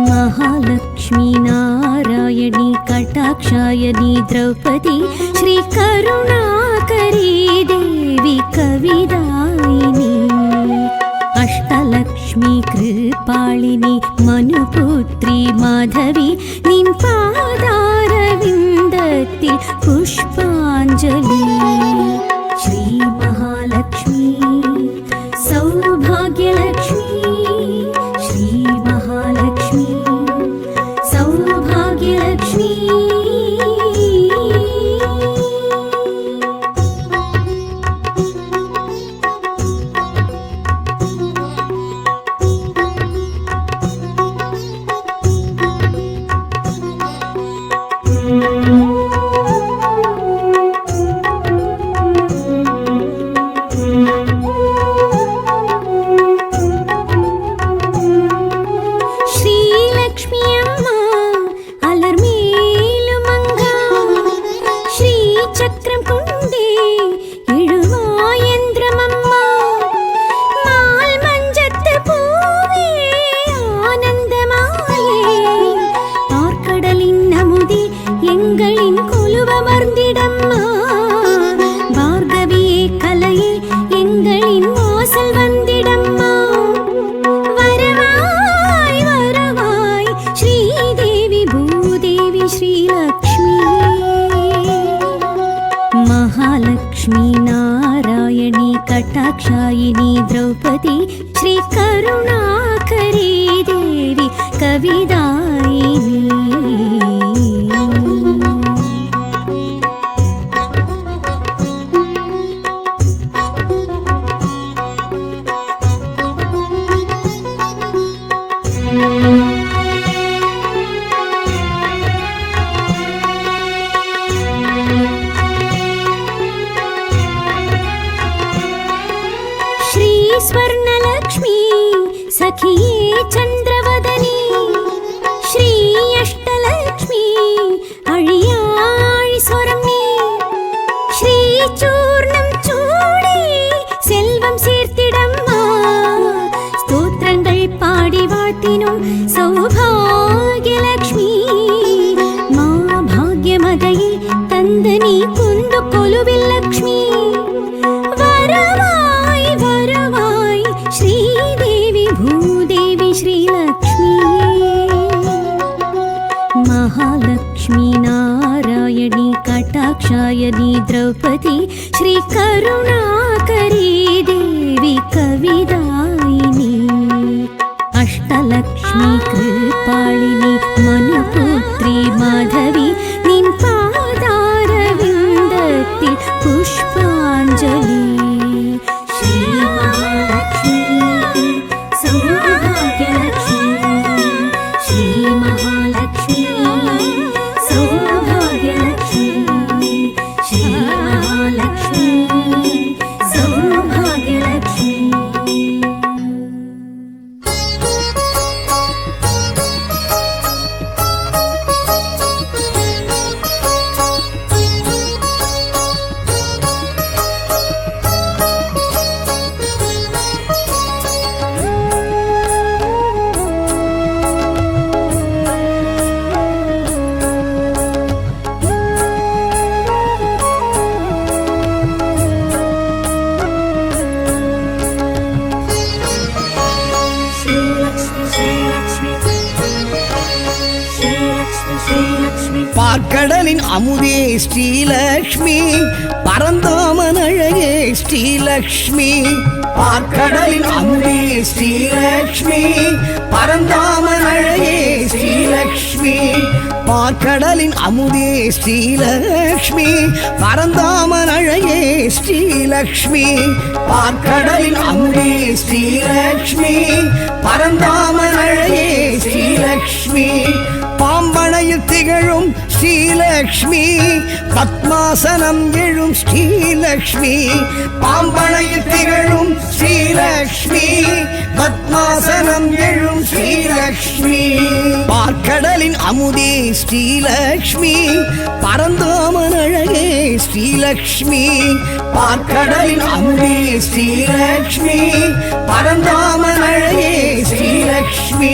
महालक्ष्मी नारायणी कटाक्षायणी द्रौपदी श्रीकरुणाकरी देवी कविदायिनी अष्टलक्ष्मी कृपालिनी मनुपुत्री माधवी निन् पादारविन्दत्तिल पुष्पाञ्जलि श्री महालक्ष्मी सौभाग्यलक्ष्मी श्री महालक्ष्मी सौभाग्यलक्ष्मी महालक्ष्मी नारायणी कटाक्षायिनी द्रौपदी श्रीकरुणाकरी देवी कविदायिनी स्वर्णलक्ष्मी सखिये चन्द्रवदनी श्री अष्टलक्ष्मी अळियाळि स्वरम्ये श्री चूर्णं चूडी सेल्वं சேர்த்திடம்மா ஸ்தோத்திரங்கள் பாடி வாழ்த்தினோம் சௌபாகியலக்ஷ்மி மா பாக்யமதையே தந்தனி குந்து கொலுவில் லக்ஷ்மி महालक्ष्मी नारायणी कटाक्षायनी द्रौपदी श्रीकरुणाकरी देवी कविदायिनी अष्टलक्ष्मी कृपालिनी मनुपुत्री माधवी निन् पादारविन्दत्तिल पुष्पाञ्जलि श्री महालक्ष्मी सौभाग्यलक्ष्मी श्री महालक्ष्मी सौभाग्यलक्ष्मी श्री महालक्ष्मी सौभाग्यलक्ष्मी பார்க்கடலின் அமுதே ஸ்ரீலக்ஷ்மி பரந்தாமன் அழகே ஸ்ரீலக்ஷ்மி பார்க்கடலின் அமுதே ஸ்ரீலக்ஷ்மி பரந்தாமன் அழகே ஸ்ரீலக்ஷ்மி பார்க்கடலின் அமுதே ஸ்ரீலக்ஷ்மி பரந்தாமன் அழகே ஸ்ரீலக்ஷ்மி பார்க்கடலின் அமுதே ஸ்ரீலக்ஷ்மி பரந்தாமன் அழகே ஸ்ரீலக்ஷ்மி பாம்பனையில் திகழும் ஸ்ரீலக்ஷ்மி பத்மாசனம் எழும் ஸ்ரீலக்ஷ்மி பாம்பனையில் திகழும் ஸ்ரீலக்ஷ்மி பத்மாசனம் எழும் ஸ்ரீலக்ஷ்மி பார்க்கடலின் அமுதே ஸ்ரீலக்ஷ்மி பரந்தாமன் அழகே ஸ்ரீலக்ஷ்மி பார்க்கடலின் அமுதே ஸ்ரீலக்ஷ்மி பரந்தாமன் அழகே ஸ்ரீலக்ஷ்மி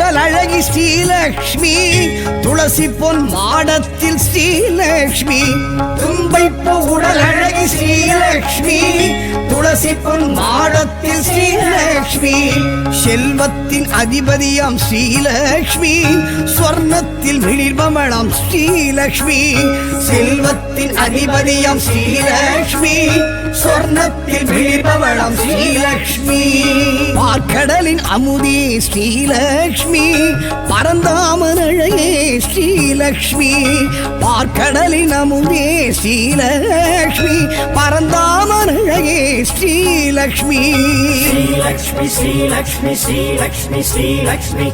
உடல் அழகி ஸ்ரீலக்ஷ்மி துளசி பொன் மாடத்தில் ஸ்ரீலக்ஷ்மி தும்பைப்பூ உடல் அழகி ஸ்ரீலக்ஷ்மி துளசி பொன் மாடத்தில் ஸ்ரீலக்ஷ்மி செல்வத்தின் அதிபதியாம் ஸ்ரீலக்ஷ்மி ஸ்வர்ணத்தில் மிளிர்பமணம் ஸ்ரீலக்ஷ்மி செல்வத்தின் அதிபதியாம் ஸ்ரீலக்ஷ்மி ஸ்வர்ணத்தில் மிளிர்பவளம் ஸ்ரீலக்ஷ்மி பார்க்கடலின் அமுதே ஸ்ரீலக்ஷ்மி பரந்தாமன் அழகே ஸ்ரீலக்ஷ்மி பார்க்கடலின் அமுதே ஸ்ரீலக்ஷ்மி பரந்தாமன் அழகே ஸ்ரீலக்ஷ்மி ஸ்ரீலக்ஷ்மி ஸ்ரீலக்ஷ்மி ஸ்ரீலக்ஷ்மி ஸ்ரீலக்ஷ்மி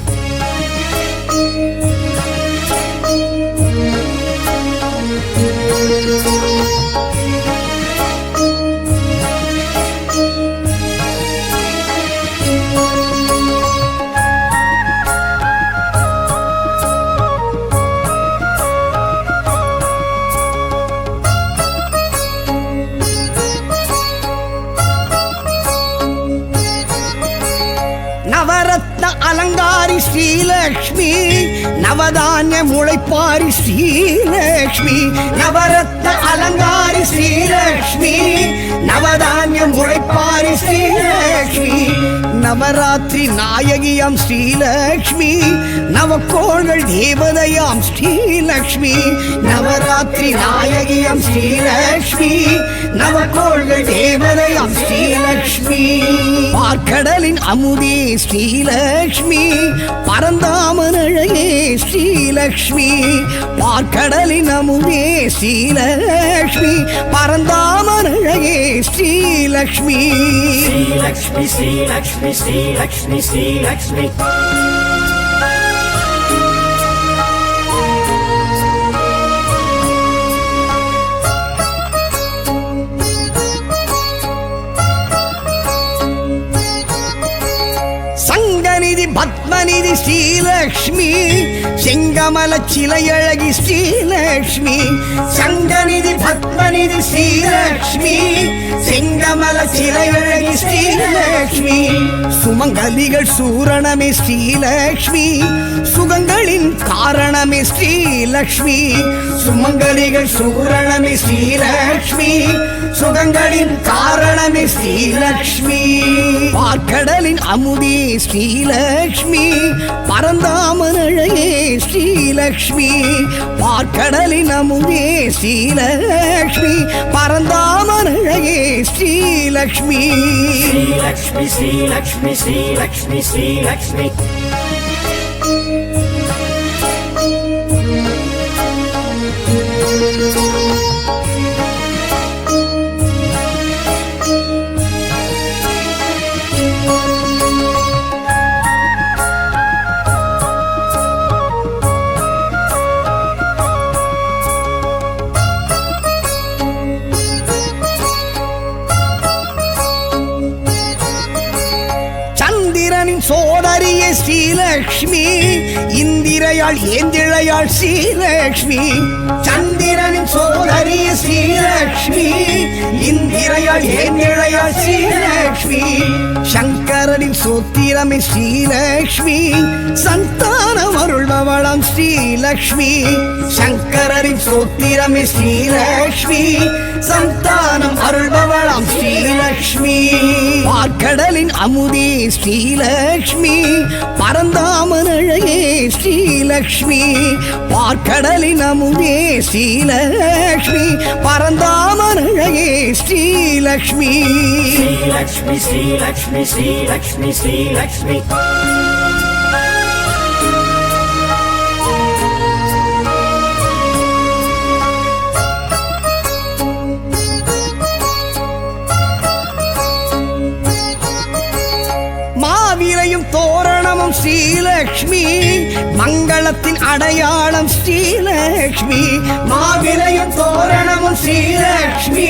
நவரத்ன அலங்காரி ஸ்ரீலக்ஷ்மி நவதானிய முளைப்பாரி ஸ்ரீலக்ஷ்மி நவரத்ன அலங்காரி ஸ்ரீலக்ஷ்மி நவதானிய முளைப்பாரி ஸ்ரீலக்ஷ்மி நவராத்திரி நாயகியாம் ஸ்ரீலக்ஷ்மி நவக்கோள்கள் தேவதையாம் ஸ்ரீலக்ஷ்மி நவராத்திரி நாயகியாம் ஸ்ரீலக்ஷ்மி நவக்கோள்கள் தேவதையாம் ஸ்ரீலக்ஷ்மி பார்க்கடலின் அமுதே ஸ்ரீலக்ஷ்மி பரந்தாமன் அழகே ஸ்ரீலக்ஷ்மி பார்க்கடலின் அமுதே ஸ்ரீலக்ஷ்மி பரந்தாமன் அழகே ஸ்ரீலக்ஷ்மி ஸ்ரீலக்ஷ்மி ஸ்ரீலக்ஷ்மி ஸ்ரீலக்ஷ்மி ஸ்ரீலக்ஷ்மி சங்கநிதி பத்மநிதி ஸ்ரீலக்ஷ்மி செங்கமல சிலையழகி ஸ்ரீலக்ஷ்மி சங்கநிதி பத்மநிதி ஸ்ரீலக்ஷ்மி செங்கமல சிலையழகி ஸ்ரீலக்ஷ்மி சுமங்கலிகள் சூரணமே ஸ்ரீலக்ஷ்மி சுகங்களின் காரணமே ஸ்ரீலக்ஷ்மி சுமங்கலிகள் சூரணமே ஸ்ரீலக்ஷ்மி சுகங்களின் காரணமே ஸ்ரீலக்ஷ்மி பார்க்கடலின் அமுதே ஸ்ரீலக்ஷ்மி பரந்தாமன் அழகே ஸ்ரீலக்ஷ்மி பார்க்கடலின் அமுதே ஸ்ரீலக்ஷ்மி பரந்தாமன் அழகே ஸ்ரீலக்ஷ்மி ஸ்ரீலக்ஷ்மி ஸ்ரீலக்ஷ்மி ஸ்ரீலக்ஷ்மி ஸ்ரீலக்ஷ்மி சோதரியே ஸ்ரீலக்ஷ்மி இந்திரையாள் ஏந்திழையாள் ஸ்ரீலக்ஷ்மி சந்திரனின் சோதரியே ஸ்ரீலக்ஷ்மி இந்திரையாள் ஏந்திழையாள் ஸ்ரீலக்ஷ்மி சங்கரனின் சோத்திரமே ஸ்ரீலக்ஷ்மி சந்தானம் அருள்பவளம் ஸ்ரீலக்ஷ்மி சங்கரனின் சோத்திரமே ஸ்ரீலக்ஷ்மி சந்தானம் அருள்பவளம் ஸ்ரீலக்ஷ்மி பார்க்கடலின் அமுதே ஸ்ரீலக்ஷ்மி பரந்தாமன் அழகே ஸ்ரீலக்ஷ்மி பார்க்கடலின் அமுதே ஸ்ரீலக்ஷ்மி பரந்தாமன் அழகே ஸ்ரீலக்ஷ்மி ஸ்ரீலக்ஷ்மி ஸ்ரீலக்ஷ்மி ஸ்ரீலக்ஷ்மி ஸ்ரீலக்ஷ்மி மாவிலையும் தோரணமும் ஸ்ரீலக்ஷ்மி மங்களத்தின் அடையாளம் ஸ்ரீலக்ஷ்மி மாவிலையும் தோரணமும் ஸ்ரீலக்ஷ்மி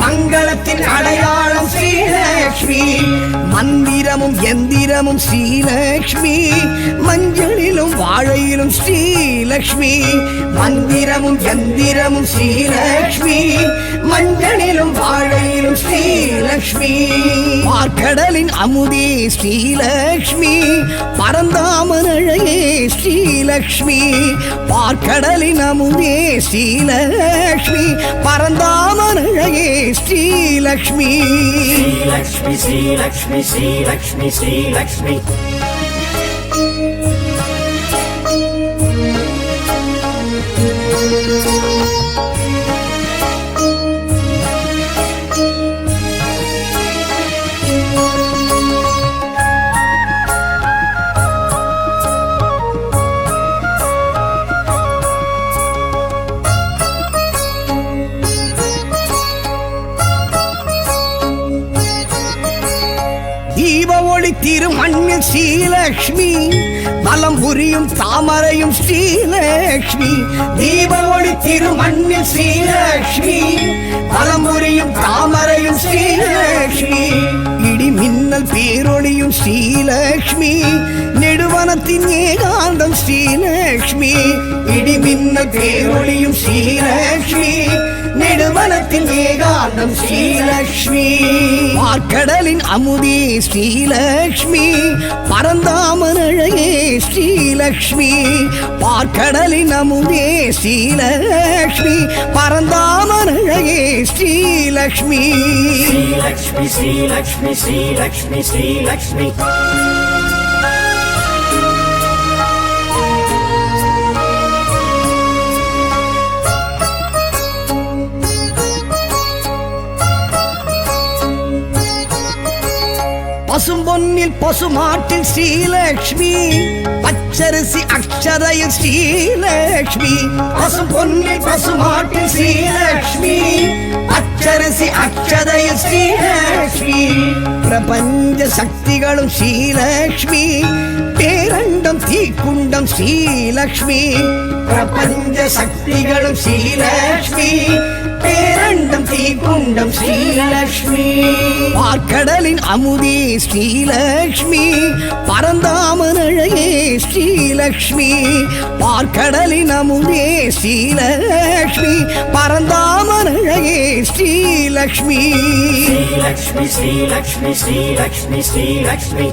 மங்களத்தின் அடையாளம் ஸ்ரீலக்ஷ்மி மந்திரமும் எந்திரமும் ஸ்ரீலக்ஷ்மி மஞ்சளிலும் வாழையிலும் ஸ்ரீலக்ஷ்மி மந்திரமும் எந்திரமும் ஸ்ரீலக்ஷ்மி மஞ்சளிலும் வாழையிலும் ஸ்ரீலக்ஷ்மி பார்க்கடலின் அமுதே ஸ்ரீலக்ஷ்மி பரந்தாமன் பரந்தாமனழையே ஸ்ரீலக்ஷ்மி பார்க்கடலின் அமுதே Srilakshmi பரந்தாமனழையே Srilakshmi Lakshmi, Sri Lakshmi, Sri Lakshmi, Sri Lakshmi. தீப ஒளி திருமண்ணில் ஸ்ரீலக்ஷ்மி வலம் புரியும் தாமரையும் ஸ்ரீலக்ஷ்மி தீப ஒளி திருமண்ணில் ஸ்ரீலக்ஷ்மி வலம் புரியும் தாமரையும் ஸ்ரீலக்ஷ்மி இடி மின்னல் பேரொளியும் ஸ்ரீலக்ஷ்மி நெடுவனத்தின் ஏகாந்தம் ஸ்ரீலக்ஷ்மி இடி மின்னல் பேரொளியும் ஸ்ரீலக்ஷ்மி நெடுவனத்தின் ஏகாந்தம் ஸ்ரீலக்ஷ்மி பார்க்கடலின் அமுதே ஸ்ரீலக்ஷ்மி பரந்தாமனழையே ஸ்ரீலக்ஷ்மி பார்க்கடலின் அமுதே Srilakshmi பரந்தாமனழையே Srilakshmi Lakshmi, Sri Lakshmi, Sri Lakshmi, Sri Lakshmi. பசும்பொன்னில் பசுமாட்டில் Srilakshmi பச்சரிசி அக்ஷரையில் ஸ்ரீலக்ஷ்மி பசும்பொன்னில் பசுமாட்டில் ஸ்ரீலக்ஷ்மி பச்சரிசி அக்ஷரையில் ஸ்ரீலக்ஷ்மி பிரபஞ்ச சக்திகளும் ஸ்ரீலக்ஷ்மி பேரண்டம் தீக்குண்டம் ஸ்ரீலக்ஷ்மி பிரபஞ்ச சக்திகளும் ஸ்ரீலக்ஷ்மி பேரண்டம் தீக்குண்டம் ஸ்ரீலக்ஷ்மி பார்க்கடலின் அமுதே ஸ்ரீலக்ஷ்மி பரந்தாமனழையே ஸ்ரீலக்ஷ்மி பார்க்கடலின் அமுதே Srilakshmi பரந்தாமனழையே Srilakshmi Lakshmi, Sri Lakshmi, Sri Lakshmi, Sri Lakshmi.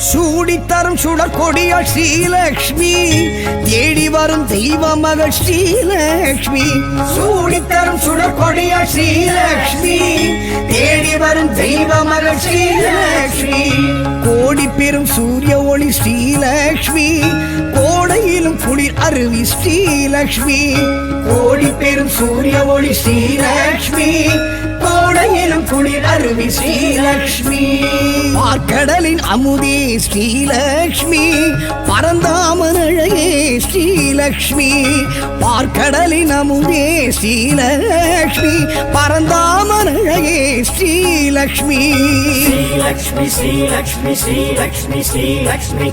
சூடித்தரும் சுடற்கொடியாள் Srilakshmi தேடி வரும் தெய்வ மகள் ஸ்ரீலக்ஷ்மி சூடித்தரும் சுடற்கொடியாள் ஸ்ரீலக்ஷ்மி தேடி வரும் தெய்வ மகள் ஸ்ரீலக்ஷ்மி கோடி பெரும் சூரிய ஒளி ஸ்ரீலக்ஷ்மி கோடையிலும் குளிர் அருவி ஸ்ரீலக்ஷ்மி கோடி பெரும் சூரிய ஒளி ஸ்ரீலக்ஷ்மி கோடையிலும் குளிர் அருவி ஸ்ரீலக்ஷ்மி பார்க்கடலின் அமுதே ஸ்ரீலக்ஷ்மி பரந்தாமனழையே ஸ்ரீலக்ஷ்மி பார்க்கடலின் அமுதே Srilakshmi பரந்தாமனழையே Srilakshmi Lakshmi, Sri Lakshmi, Sri Lakshmi, Sri Lakshmi.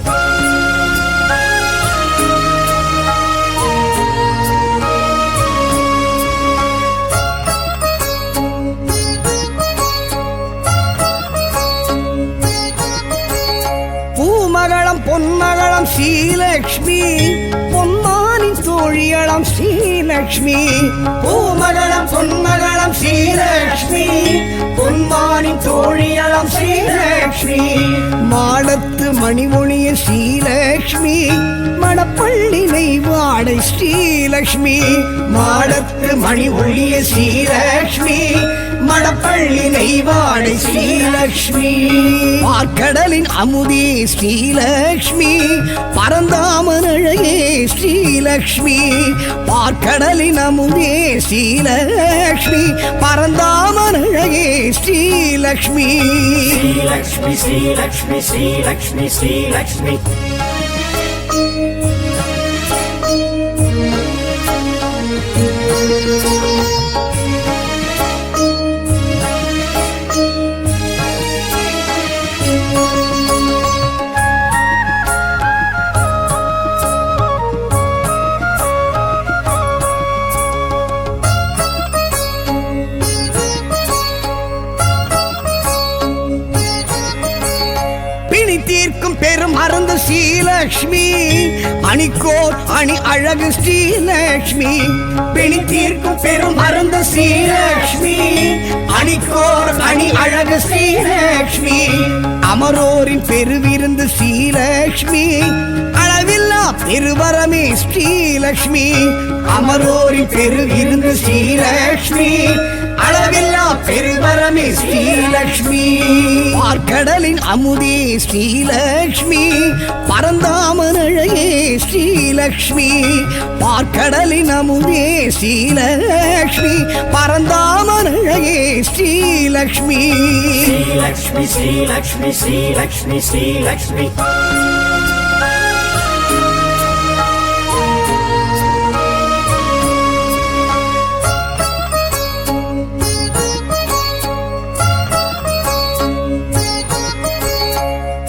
பூமகளம் பொன்மகளம் Srilakshmi பொன்மானின் தோழியளம் Srilakshmi பூமகளம் பொன்மகளம் Srilakshmi பொன்மானின் தோழியளம் Srilakshmi மாடத்து மணிமொழிய ஸ்ரீலக்ஷ்மி மணப்பள்ளி நெய்வாடை ஸ்ரீலக்ஷ்மி மாடத்து மணி ஒளிய ஸ்ரீலக்ஷ்மி மணப்பள்ளி நெய்வாடை ஸ்ரீலக்ஷ்மி பார்க்கடலின் அமுதே ஸ்ரீலக்ஷ்மி பரந்தாமனழையே ஸ்ரீலக்ஷ்மி பார்க்கடலின் அமுதே Srilakshmi பரந்தாமனழையே Srilakshmi Lakshmi, Sri Lakshmi, Sri Lakshmi, Sri Lakshmi. Srilakshmi அணிக்கோர் அணி அழகு ஸ்ரீலக்ஷ்மி பிணி தீர்க்கும் பெரும் மருந்து ஸ்ரீலக்ஷ்மி அணிக்கோர் அணி அழகு ஸ்ரீலக்ஷ்மி அமரோரின் பெருவிருந்து ஸ்ரீலக்ஷ்மி அளவில்லா பெருவரமே ஸ்ரீலக்ஷ்மி அமரோரின் பெருவிருந்து ஸ்ரீலக்ஷ்மி அளவில்லா பெருவரமே ஸ்ரீலக்ஷ்மி பார்க்கடலின் அமுதே ஸ்ரீலக்ஷ்மி பரந்தாமன் அழகே ஸ்ரீலக்ஷ்மி பார்க்கடலின் அமுதே ஸ்ரீலக்ஷ்மி பரந்தாமன் அழகே ஸ்ரீலக்ஷ்மி ஸ்ரீலக்ஷ்மி ஸ்ரீலக்ஷ்மி ஸ்ரீலக்ஷ்மி ஸ்ரீலக்ஷ்மி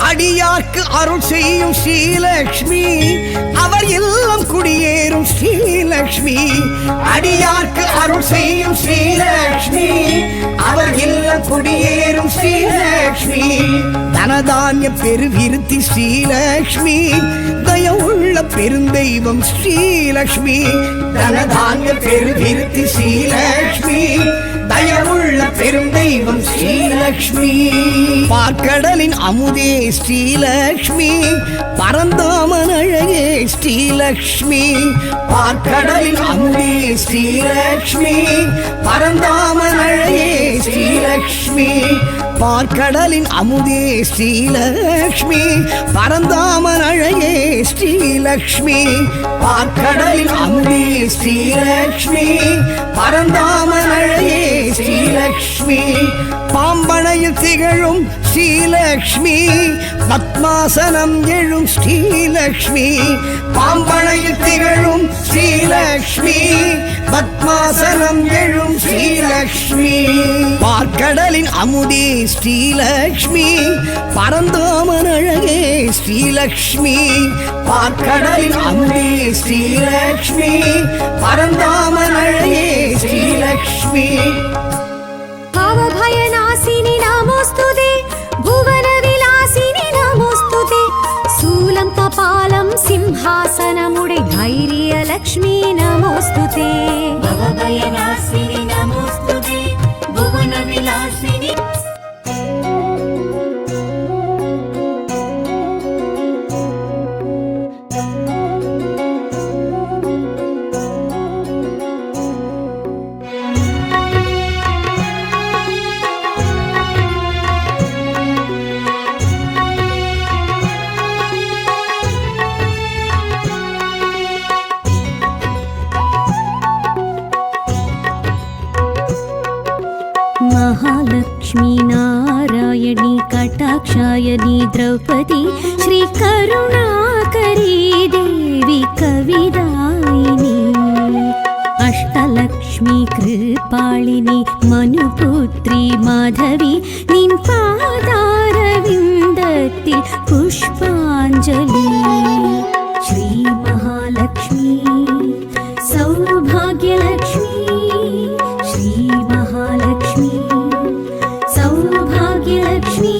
அடியார்க்கு அருள் செய்யும் ஸ்ரீலக்ஷ்மி அவர் இல்லம் குடியேறும் ஸ்ரீலக்ஷ்மி அடியார்க்கு அருள் செய்யும் ஸ்ரீலக்ஷ்மி அவர் இல்லம் குடியேறும் ஸ்ரீலக்ஷ்மி தனதானிய பெருவிருத்தி ஸ்ரீலக்ஷ்மி தயவுள்ள பெருந்தெய்வம் ஸ்ரீலக்ஷ்மி தனதானிய பெருவிருத்தி ஸ்ரீலக்ஷ்மி தயவுள்ள பெருந்தெய்வம் ஸ்ரீலக்ஷ்மி பார்க்கடலின் அமுதே ஸ்ரீலக்ஷ்மி பரந்தாமன் அழகே ஸ்ரீலக்ஷ்மி பார்க்கடலின் அமுதே ஸ்ரீலக்ஷ்மி பரந்தாமன் அழகே ஸ்ரீலக்ஷ்மி பார்க்கடலின் அமுதே ஸ்ரீலக்ஷ்மி பரந்தாமன் அழகே ஸ்ரீலக்ஷ்மி பார்க்கடலின் அமுதே ஸ்ரீலக்ஷ்மி பரந்தாமன் அழகே ஸ்ரீலக்ஷ்மி பாம்பனையில் திகழும் ஸ்ரீலக்ஷ்மி பத்மாசனம் எழும் ஸ்ரீலக்ஷ்மி பாம்பனையில் திகழும் ஸ்ரீலக்ஷ்மி பத்மாசனம் எழும் ஸ்ரீலக்ஷ்மி பார்க்கடலின் அமுதே ஸ்ரீலக்ஷ்மி பரந்தாமன் அழகே ஸ்ரீலக்ஷ்மி பார்க்கடலின் அமுதே ஸ்ரீலக்ஷ்மி பரந்தாமன் அழகே ஸ்ரீலக்ஷ்மி भावभयनाशिनि नमोस्तुते भुवनविलासिनि नमोस्तुते शूलं कपालं सिंहासनमुडे धैर्यलक्ष्मी नमोस्तुते भवभयनाशिनि नमोस्तुते भुवनविलासिनि महालक्ष्मी नारायणी कटाक्षायणी द्रौपदी श्रीकरुणाकरी देवी कविदायिनी अष्टलक्ष्मी कृपालिनी मनुपुत्री माधवी निन पादारविन्दत्तिल पुष्पाञ्जलि श्री महालक्ष्मी सौभाग्यलक्ष्मी श्री महालक्ष्मी सौभाग्यलक्ष्मी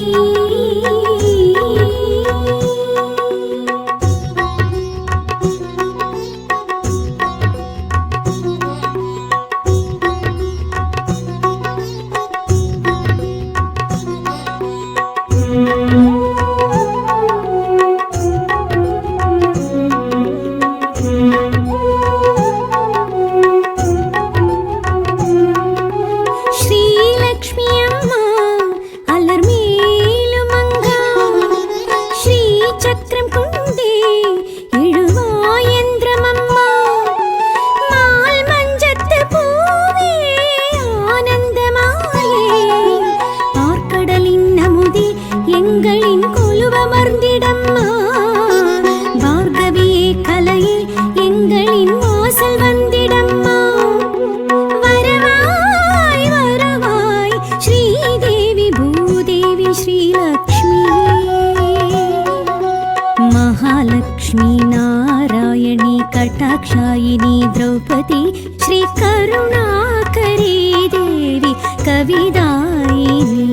महालक्ष्मी नारायणी कटाक्षायिनी द्रौपदी श्रीकरुणाकरी देवी कविदायिनी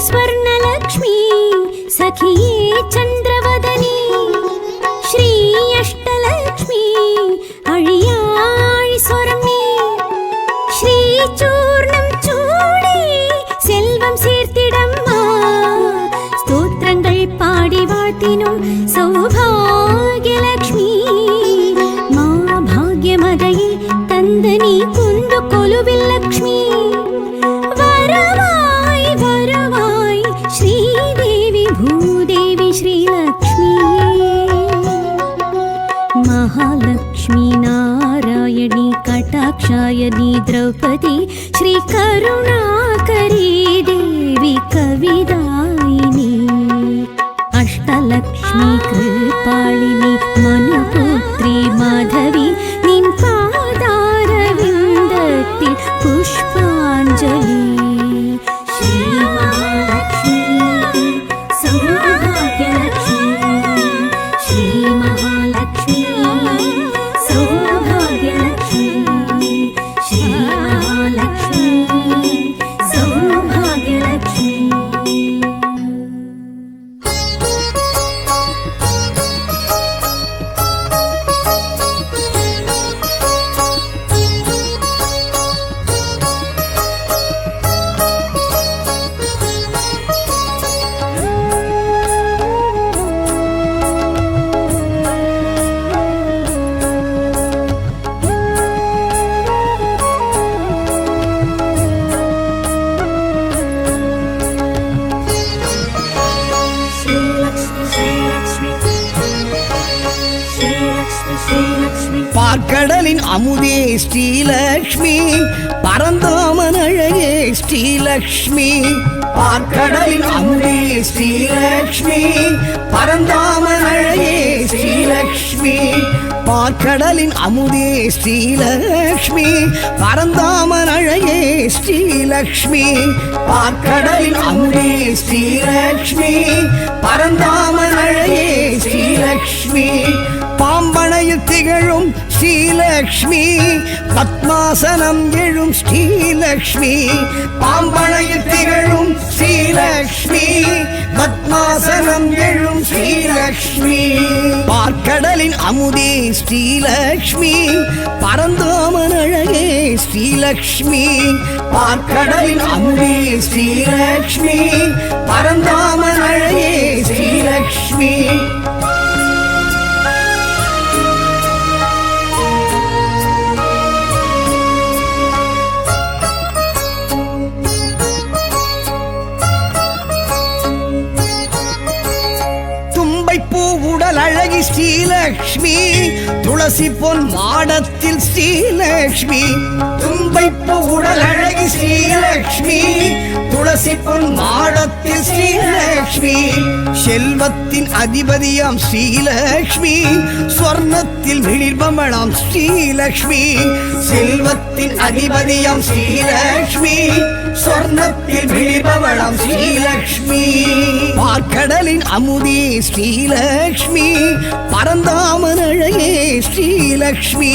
स्वर्णलक्ष्मी सखिये चन्द्रवदनी श्री अष्टलक्ष्मी अळियाळि स्वर्णे श्रीचूर्णं चूडि सेल्वं சேர்த்திடம்மா ஸ்தோத்திரங்கள் பாடி வாழ்த்தினோம் சௌபாகியலக்ஷ்மி மா பாக்யமதையே தந்தனி குந்து கொலுவில் லக்ஷ்மி வரவாய் வரவாய் ஸ்ரீதேவி பூதேவி ஸ்ரீலக்ஷ்மி महालक्ष्मी नारायणी कटाक्षायनी द्रौपदी श्रीकरुणाकरी देवी कविदायिनी अष्टलक्ष्मी कृपालिनी मनुपुत्री माधवी निन पादारविन्दत्तिल पुष्पाञ्जलि श्री महालक्ष्मी सौभाग्यलक्ष्मी श्री महालक्ष्मी सौभाग्यलक्ष्मी श्री महालक्ष्मी सौभाग्यलक्ष्मी பார்க்கடலின் அமுதே ஸ்ரீலக்ஷ்மி பரந்தாமன் அழகே ஸ்ரீலக்ஷ்மி பார்க்கடலின் அமுதே ஸ்ரீலக்ஷ்மி பரந்தாமன் அழகே ஸ்ரீலக்ஷ்மி பார்க்கடலின் அமுதே ஸ்ரீலக்ஷ்மி பரந்தாமன் அழகே ஸ்ரீலக்ஷ்மி பார்க்கடலின் அமுதே ஸ்ரீலக்ஷ்மி பரந்தாமன் அழகே ஸ்ரீலக்ஷ்மி பாம்பனையில் திகழும் ஸ்ரீலக்ஷ்மி பத்மாசனம் எழும் ஸ்ரீலக்ஷ்மி பாம்பனையில் திகழும் ஸ்ரீலக்ஷ்மி பத்மாசனம் எழும் ஸ்ரீலக்ஷ்மி பார்க்கடலின் அமுதே ஸ்ரீலக்ஷ்மி பரந்தாமன் அழகே ஸ்ரீலக்ஷ்மி பார்க்கடலின் அமுதே ஸ்ரீலக்ஷ்மி பரந்தாமன் அழகே ஸ்ரீலக்ஷ்மி அழகி ஸ்ரீலக்ஷ்மி துளசி பொன் மாடத்தில் ஸ்ரீலக்ஷ்மி தும்பைப்பு உடல் அழகி ஸ்ரீலக்ஷ்மி துளசி பொன் மாடத்தில் ஸ்ரீலக்ஷ்மி செல்வத்தின் அதிபதியாம் ஸ்ரீலக்ஷ்மி ஸ்வர்ணத்தில் விழிர்பமளாம் ஸ்ரீலக்ஷ்மி செல்வத்தின் அதிபதியாம் ஸ்ரீலக்ஷ்மி ஸ்வர்ணத்தில் விழிர்பமளாம் ஸ்ரீலக்ஷ்மி பார்க்கடலின் அமுதே ஸ்ரீலக்ஷ்மி பரந்தாமன் அழகே ஸ்ரீலக்ஷ்மி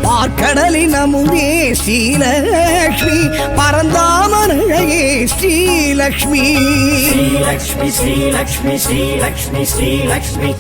பார்க்கடலின் அமுதே ஸ்ரீலக்ஷ்மி பரந்தாமன் அழகே ஸ்ரீலக்ஷ்மி श्रीलक्ष्मी श्रीलक्ष्मी श्रीलक्ष्मी श्रीलक्ष्मी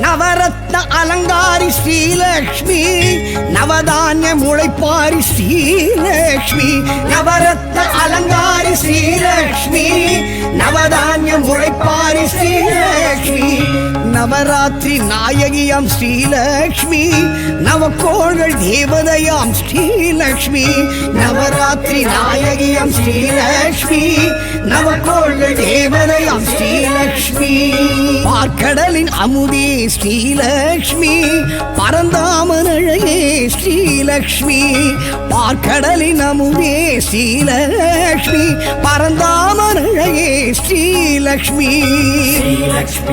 நவரத்ன அலங்காரி ஸ்ரீலக்ஷ்மி நவதானிய முளைப்பாரி ஸ்ரீலக்ஷ்மி நவரத்ன அலங்காரி ஸ்ரீலக்ஷ்மி நவதானிய முளைப்பாரி ஸ்ரீலக்ஷ்மி நவராத்திரி நாயகியாம் ஸ்ரீலக்ஷ்மி நவக்கோள்கள் தேவதையாம் ஸ்ரீலக்ஷ்மி நவராத்திரி நாயகியாம் ஸ்ரீலக்ஷ்மி நவக்கோள்கள் தேவதையாம் ஸ்ரீலக்ஷ்மி பார்க்கடலின் அமுதே ஸ்ரீலக்ஷ்மி பரந்தாமன் அழகே ஸ்ரீலக்ஷ்மி பார்க்கடலின் அமுதே ஸ்ரீலக்ஷ்மி பரந்தாமன் அழகே Srilakshmi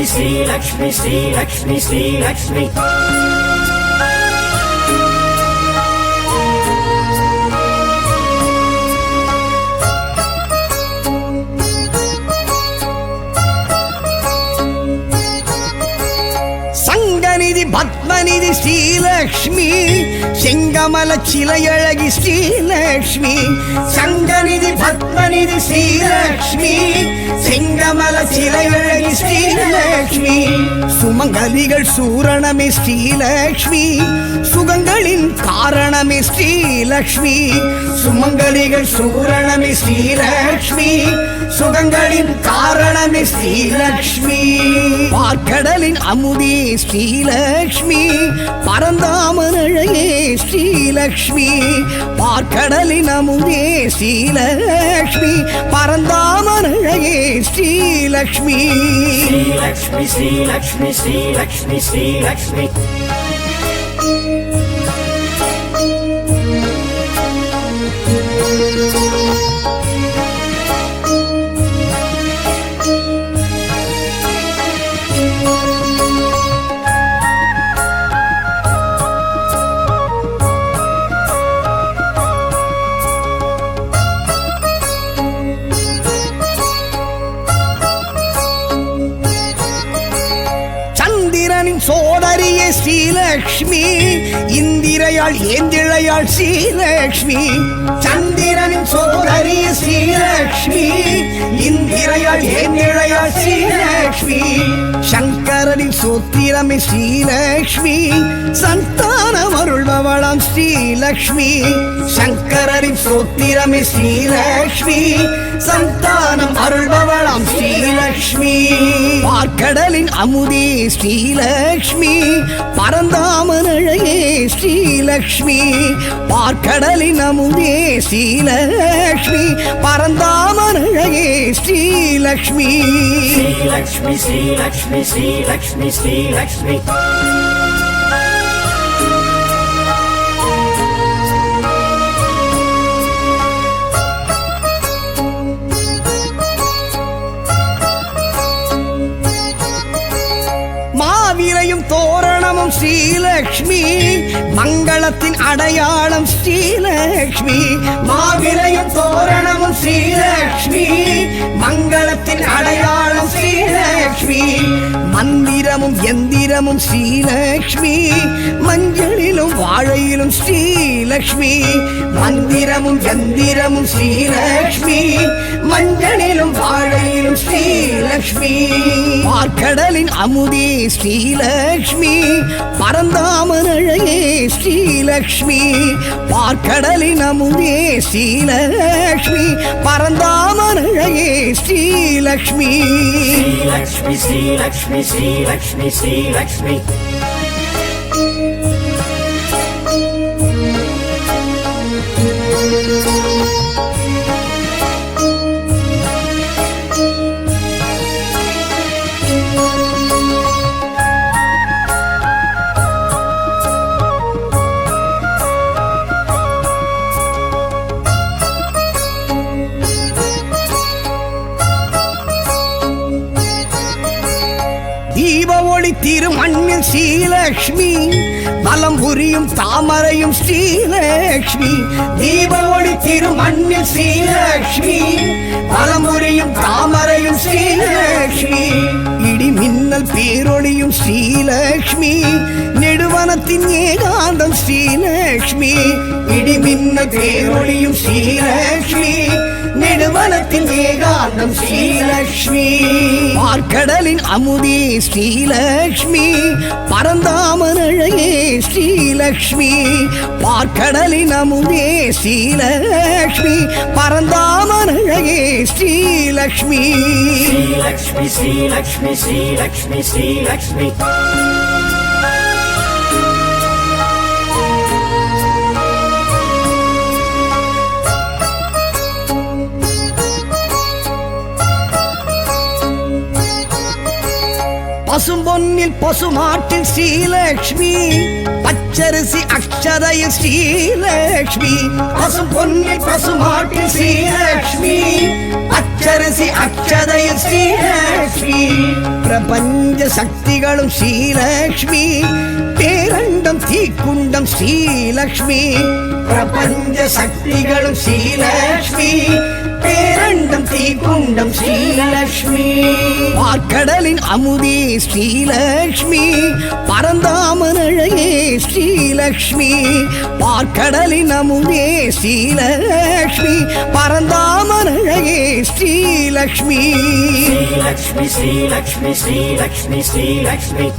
Sri Lakshmi, Sri Lakshmi, Sri Lakshmi. சங்கநிதி பத்மநிதி ஸ்ரீலக்ஷ்மி செங்கமல சிலையழகி ஸ்ரீலக்ஷ்மி சங்கநிதி பத்மநிதி ஸ்ரீலக்ஷ்மி செங்கமல சிலையழகி ஸ்ரீலக்ஷ்மி சுமங்கலிகள் சூரணமே ஸ்ரீலக்ஷ்மி சுகங்களின் காரணமே ஸ்ரீலக்ஷ்மி சுமங்கலிகள் சூரணமே ஸ்ரீலக்ஷ்மி சுகங்களின் காரணமே ஸ்ரீலக்ஷ்மி பார்க்கடலின் அமுதே ஸ்ரீலக்ஷ்மி பரந்தாமன் அழகே ஸ்ரீலக்ஷ்மி பார்க்கடலின் அமுதே ஸ்ரீலக்ஷ்மி பரந்தாமன் அழகே Srilakshmi Sri Lakshmi, Sri Lakshmi, Sri Lakshmi, Sri Lakshmi. சந்திரனின் சோதரியே ஸ்ரீலக்ஷ்மி இந்திரையாள் ஏந்திழையாள் ஸ்ரீலக்ஷ்மி சந்திரனின் சோதரியே ஸ்ரீலக்ஷ்மி இந்திரையாள் ஏந்திழையாள் ஸ்ரீலக்ஷ்மி சங்கரனின் சோத்திரமே ஸ்ரீலக்ஷ்மி சந்தானம் அருள்பவளாம் ஸ்ரீலக்ஷ்மி சங்கரனின் சோத்திரமே ஸ்ரீலக்ஷ்மி சந்தானம் அருள்பவளாம் ஸ்ரீலக்ஷ்மி பார்க்கடலின் அமுதே ஸ்ரீலக்ஷ்மி பரந்தாமன் அழகே ஸ்ரீலக்ஷ்மி பார்க்கடலின் அமுதே ஸ்ரீலக்ஷ்மி பரந்தாமன் அழகே Srilakshmi Sri Lakshmi, Sri Lakshmi, Sri Lakshmi, Sri Lakshmi. மாவிரையும் தோரணமும் Srilakshmi மங்களத்தின் அடையாளம் ஸ்ரீலக்ஷ்மி மாவிரையும் தோரணமும் ஸ்ரீலக்ஷ்மி மங்களத்தின் அடையாளம் ஸ்ரீலக்ஷ்மி மந்திரமும் எந்திரமும் ஸ்ரீலக்ஷ்மி மஞ்சளிலும் வாழையிலும் ஸ்ரீலக்ஷ்மி மந்திரமும் எந்திரமும் ஸ்ரீலக்ஷ்மி மஞ்சளிலும் வாழையிலும் ஸ்ரீலக்ஷ்மி பார்க்கடலின் அமுதே ஸ்ரீலக்ஷ்மி பரந்தாமன் அழகே ஸ்ரீலக்ஷ்மி பார்க்கடலின் அமுதே ஸ்ரீலக்ஷ்மி பரந்தாமன் அழகே Srilakshmi Sri Lakshmi, Sri Lakshmi, Sri Lakshmi, Sri Lakshmi. தீப ஒளி திருமண்ணில் ஸ்ரீலக்ஷ்மி வலம் புரியும் தாமரையும் ஸ்ரீலக்ஷ்மி தீப ஒளி திருமண்ணில் ஸ்ரீலக்ஷ்மி வலம் புரியும் தாமரையும் ஸ்ரீலக்ஷ்மி இடி மின்னல் பேரொளியும் ஸ்ரீலக்ஷ்மி நெடுவனத்தின் ஏகாந்தம் ஸ்ரீலக்ஷ்மி இடி மின்னல் பேரொளியும் ஸ்ரீலக்ஷ்மி நெடுவனத்தின் ஏகாந்தம் ஸ்ரீலக்ஷ்மி பார்க்கடலின் அமுதே ஸ்ரீலக்ஷ்மி பரந்தாமன் அழகே ஸ்ரீலக்ஷ்மி பார்க்கடலின் அமுதே ஸ்ரீலக்ஷ்மி பரந்தாமன் அழகே ஸ்ரீலக்ஷ்மி ஸ்ரீலக்ஷ்மி ஸ்ரீலக்ஷ்மி ஸ்ரீலக்ஷ்மி ஸ்ரீலக்ஷ்மி பசும்பொன்னில் பசுமாட்டில் ஸ்ரீலக்ஷ்மி பச்சரிசி அக்ஷதையில் ஸ்ரீலக்ஷ்மி பசும்பொன்னில் பசுமாட்டில் ஸ்ரீலக்ஷ்மி பச்சரிசி அக்ஷதையில் ஸ்ரீலக்ஷ்மி பிரபஞ்ச சக்திகளும் ஸ்ரீலக்ஷ்மி பேரண்டம் தீக்குண்டம் ஸ்ரீலக்ஷ்மி பிரபஞ்ச சக்திகளும் ஸ்ரீலக்ஷ்மி பேரண்டம் தீக்குண்டம் ஸ்ரீலக்ஷ்மி பார்க்கடலின் அமுதே ஸ்ரீலக்ஷ்மி பரந்தாமன் அழகே ஸ்ரீலக்ஷ்மி பார்க்கடலின் அமுதே ஸ்ரீலக்ஷ்மி பரந்தாமன் அழகே ஸ்ரீலக்ஷ்மி ஸ்ரீலக்ஷ்மி ஸ்ரீலக்ஷ்மி ஸ்ரீலக்ஷ்மி ஸ்ரீலக்ஷ்மி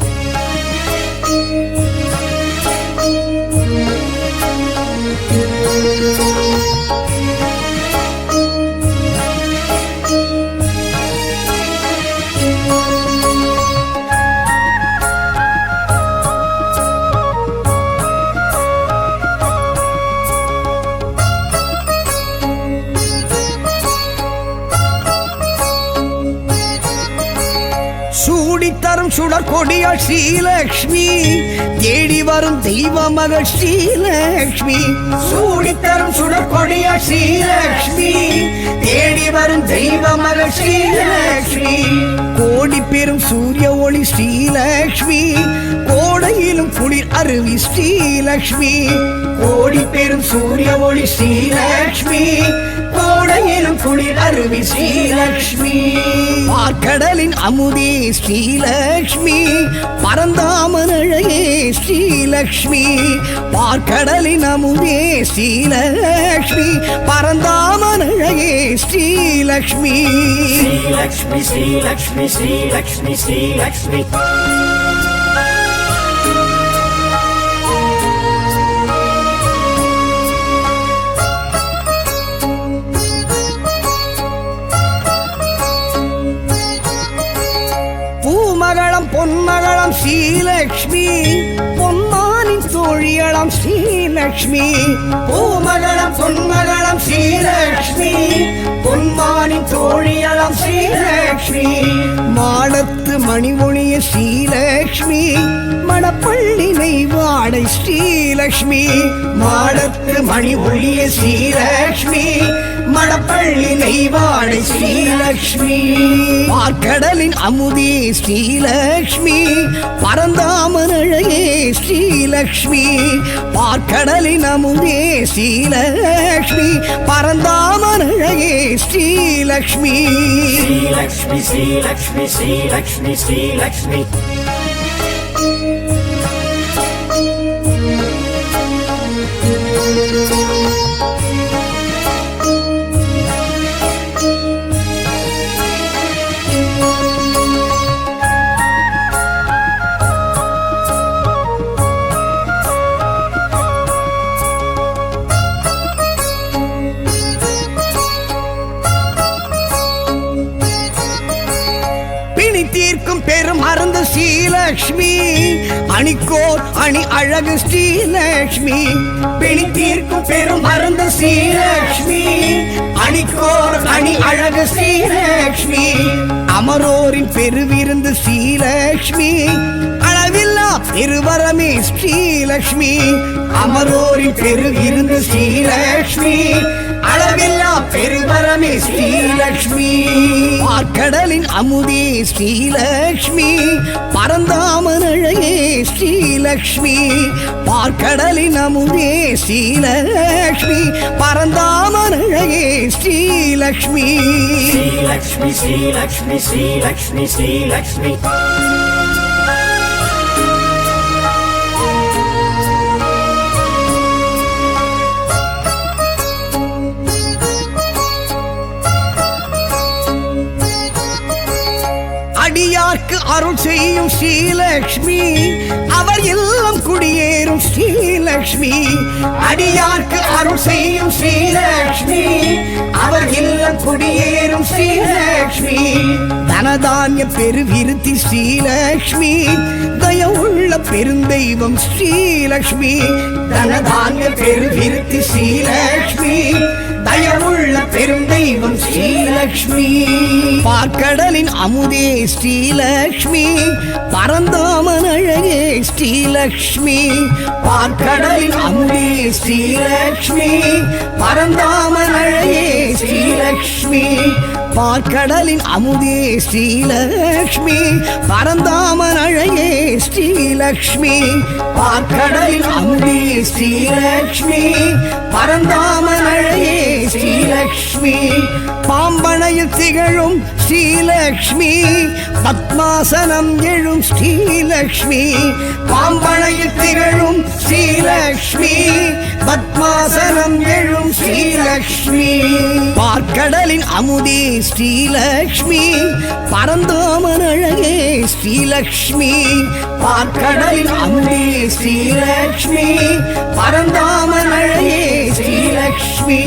சூடித்தரும் சுடர் கொடியாள் ஸ்ரீலக்ஷ்மி தேடி வரும் தெய்வ மகள் ஸ்ரீலக்ஷ்மி சூடித்தரும் சுடர் கொடியாள் ஸ்ரீலக்ஷ்மி தேடி வரும் தெய்வ மகள் ஸ்ரீலக்ஷ்மி கோடி பெரும் சூரிய ஒளி ஸ்ரீலக்ஷ்மி கோடையிலும் குளிர் அருவி ஸ்ரீலக்ஷ்மி கோடி பெரும் சூரிய ஒளி ஸ்ரீலக்ஷ்மி கோடையிலும் குளிர் அருவி ஸ்ரீலக்ஷ்மி பார்க்கடலின் அமுதே ஸ்ரீலக்ஷ்மி பரந்தாமன் அழகே ஸ்ரீலக்ஷ்மி பார்க்கடலின் அமுதே ஸ்ரீலக்ஷ்மி பரந்தாமன் அழகே ஸ்ரீலக்ஷ்மி ஸ்ரீலக்ஷ்மி ஸ்ரீலக்ஷ்மி ஸ்ரீலக்ஷ்மி ஸ்ரீலக்ஷ்மி பூமகளம் பொன்மகளம் ஸ்ரீலக்ஷ்மி பொன்மானின் தோழியளம் ஸ்ரீலக்ஷ்மி பூமகளம் பொன்மகளம் ஸ்ரீலக்ஷ்மி பொன்மானின் தோழியளம் ஸ்ரீலக்ஷ்மி மாடத்து மணிமொழிய ஸ்ரீலக்ஷ்மி மணப்பள்ளி நெய்வாடை ஸ்ரீலக்ஷ்மி மாடத்து மணிமொழிய ஸ்ரீலக்ஷ்மி மணப்பள்ளி நெய்வாடை ஸ்ரீலக்ஷ்மி பார்க்கடலின் அமுதே ஸ்ரீலக்ஷ்மி பரந்தாமன் அழகே ஸ்ரீலக்ஷ்மி பார்க்கடலின் அமுதே ஸ்ரீலக்ஷ்மி பரந்தாமன் அழகே ஸ்ரீலக்ஷ்மி ஸ்ரீலக்ஷ்மி ஸ்ரீலக்ஷ்மி ஸ்ரீலக்ஷ்மி ஸ்ரீலக்ஷ்மி தீர்க்கும் பெரும் மருந்து ஸ்ரீலக்ஷ்மி அணிக்கோர் அணி அழகு ஸ்ரீலக்ஷ்மி பிணி தீர்க்கும் பெரும் மருந்து ஸ்ரீலக்ஷ்மி அணிக்கோர் அணி அழகு ஸ்ரீலக்ஷ்மி அமரோரின் பெருவிருந்து ஸ்ரீலக்ஷ்மி அளவில்லா பெருவரமே ஸ்ரீலக்ஷ்மி அமரோரின் பெருவிருந்து ஸ்ரீலக்ஷ்மி அளவில்லா பெருவரமே ஸ்ரீலக்ஷ்மி பார்க்கடலின் அமுதே ஸ்ரீலக்ஷ்மி பரந்தாமன் அழகே ஸ்ரீலக்ஷ்மி பார்க்கடலின் அமுதே ஸ்ரீலக்ஷ்மி பரந்தாமன் அழகே ஸ்ரீலக்ஷ்மி ஸ்ரீலக்ஷ்மி ஸ்ரீலக்ஷ்மி ஸ்ரீலக்ஷ்மி ஸ்ரீலக்ஷ்மி அடியார்க்கு அருள் செய்யும் ஸ்ரீலக்ஷ்மி அவர் இல்லம் குடியேறும் ஸ்ரீலக்ஷ்மி அடியார்க்கு அருள் செய்யும் ஸ்ரீலக்ஷ்மி அவர் இல்லம் குடியேறும் ஸ்ரீலக்ஷ்மி தனதானிய பெருவிருத்தி ஸ்ரீலக்ஷ்மி தயவுள்ள பெருந்தெய்வம் ஸ்ரீலக்ஷ்மி தனதானிய பெருவிருத்தி ஸ்ரீலக்ஷ்மி தயவுள்ள பெருந்தெய்வம் ஸ்ரீலக்ஷ்மி பார்க்கடலின் அமுதே ஸ்ரீலக்ஷ்மி பரந்தாமன் அழகே ஸ்ரீலக்ஷ்மி பார்க்கடலின் அமுதே ஸ்ரீலக்ஷ்மி பரந்தாமன் அழகே ஸ்ரீலக்ஷ்மி பார்க்கடலின் அமுதே ஸ்ரீலக்ஷ்மி பரந்தாமன் அழகே ஸ்ரீலக்ஷ்மி பார்க்கடலின் அமுதே ஸ்ரீலக்ஷ்மி பரந்தாமன் அழகே ஸ்ரீலக்ஷ்மி பாம்பனையில் திகழும் ஸ்ரீலக்ஷ்மி பத்மாசனம் எழும் ஸ்ரீலக்ஷ்மி பாம்பனையில் திகழும் ஸ்ரீலக்ஷ்மி பத்மாசனம் எழும் ஸ்ரீலக்ஷ்மி பார்க்கடலின் அமுதே ஸ்ரீலக்ஷ்மி பரந்தாமன் அழகே ஸ்ரீலக்ஷ்மி பார்க்கடலின் அமுதே ஸ்ரீலக்ஷ்மி பரந்தாமன் அழகே ஸ்ரீலக்ஷ்மி